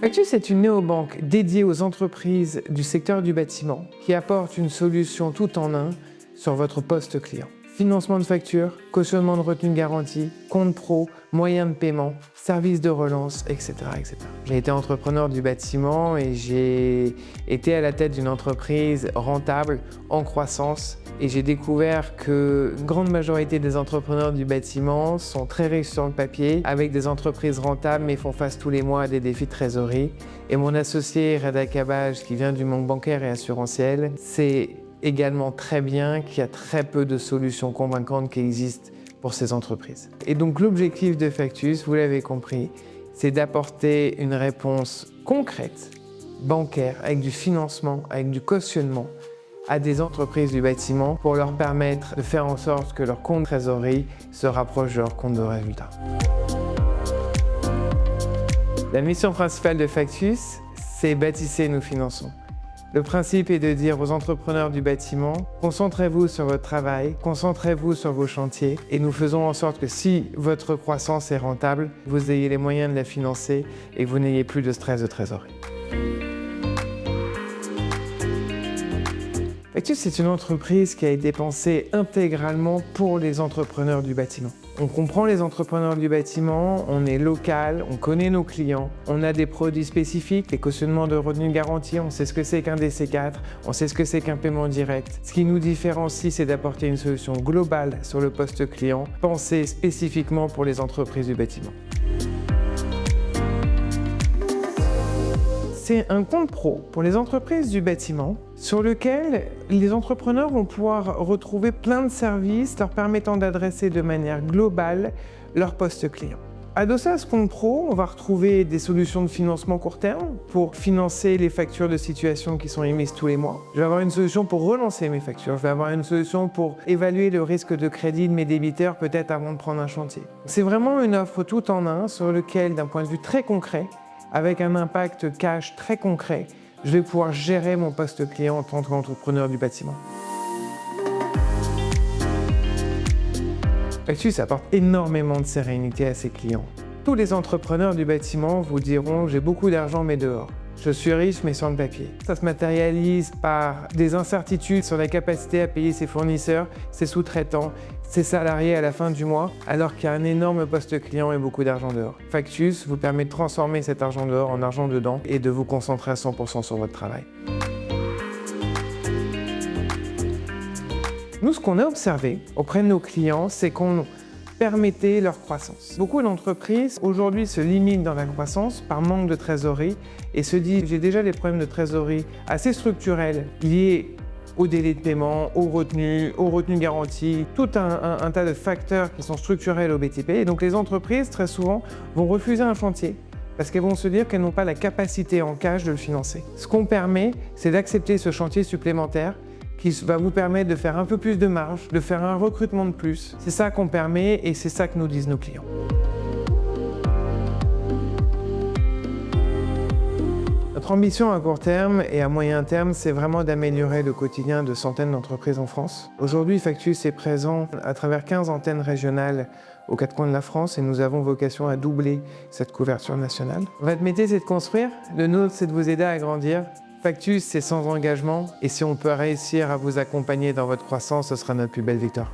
Factus est une néobanque dédiée aux entreprises du secteur du bâtiment qui apporte une solution tout en un sur votre poste client. Financement de factures, cautionnement de retenue de garantie, compte pro, moyens de paiement, services de relance, etc. etc. J'ai été entrepreneur du bâtiment et j'ai été à la tête d'une entreprise rentable, en croissance, et j'ai découvert que une grande majorité des entrepreneurs du bâtiment sont très riches sur le papier, avec des entreprises rentables mais font face tous les mois à des défis de trésorerie. Et mon associé Reda Kabaj, qui vient du monde bancaire et assurantiel, sait également très bien qu'il y a très peu de solutions convaincantes qui existent pour ces entreprises. Et donc l'objectif de Factus, vous l'avez compris, c'est d'apporter une réponse concrète, bancaire, avec du financement, avec du cautionnement, à des entreprises du bâtiment pour leur permettre de faire en sorte que leur compte de trésorerie se rapproche de leur compte de résultat. La mission principale de Factus, c'est bâtissez, nous finançons. Le principe est de dire aux entrepreneurs du bâtiment, concentrez-vous sur votre travail, concentrez-vous sur vos chantiers et nous faisons en sorte que si votre croissance est rentable, vous ayez les moyens de la financer et que vous n'ayez plus de stress de trésorerie. Factus, c'est une entreprise qui a été pensée intégralement pour les entrepreneurs du bâtiment. On comprend les entrepreneurs du bâtiment, on est local, on connaît nos clients, on a des produits spécifiques, les cautionnements de retenue de garantie, on sait ce que c'est qu'un DC4, on sait ce que c'est qu'un paiement direct. Ce qui nous différencie, c'est d'apporter une solution globale sur le poste client, pensée spécifiquement pour les entreprises du bâtiment. C'est un compte pro pour les entreprises du bâtiment sur lequel les entrepreneurs vont pouvoir retrouver plein de services leur permettant d'adresser de manière globale leur poste client. Adossé à ce compte pro, on va retrouver des solutions de financement court terme pour financer les factures de situation qui sont émises tous les mois. Je vais avoir une solution pour relancer mes factures. Je vais avoir une solution pour évaluer le risque de crédit de mes débiteurs peut-être avant de prendre un chantier. C'est vraiment une offre tout en un sur lequel, d'un point de vue très concret, avec un impact cash très concret, je vais pouvoir gérer mon poste client en tant qu'entrepreneur du bâtiment. Factus apporte énormément de sérénité à ses clients. Tous les entrepreneurs du bâtiment vous diront « j'ai beaucoup d'argent mais dehors ». Je suis riche mais sur le papier. Ça se matérialise par des incertitudes sur la capacité à payer ses fournisseurs, ses sous-traitants, ses salariés à la fin du mois, alors qu'il y a un énorme poste client et beaucoup d'argent dehors. Factus vous permet de transformer cet argent dehors en argent dedans et de vous concentrer à 100% sur votre travail. Nous, ce qu'on a observé auprès de nos clients, c'est qu'on permettait leur croissance. Beaucoup d'entreprises aujourd'hui se limitent dans la croissance par manque de trésorerie et se disent j'ai déjà des problèmes de trésorerie assez structurels liés au délai de paiement, aux retenues garanties, tout un tas de facteurs qui sont structurels au BTP. Et donc les entreprises très souvent vont refuser un chantier parce qu'elles vont se dire qu'elles n'ont pas la capacité en cash de le financer. Ce qu'on permet, c'est d'accepter ce chantier supplémentaire qui va vous permettre de faire un peu plus de marge, de faire un recrutement de plus. C'est ça qu'on permet et c'est ça que nous disent nos clients. Notre ambition à court terme et à moyen terme, c'est vraiment d'améliorer le quotidien de centaines d'entreprises en France. Aujourd'hui, Factus est présent à travers 15 antennes régionales aux quatre coins de la France et nous avons vocation à doubler cette couverture nationale. Votre métier, c'est de construire. Le nôtre, c'est de vous aider à grandir. Factus, c'est sans engagement et si on peut réussir à vous accompagner dans votre croissance, ce sera notre plus belle victoire.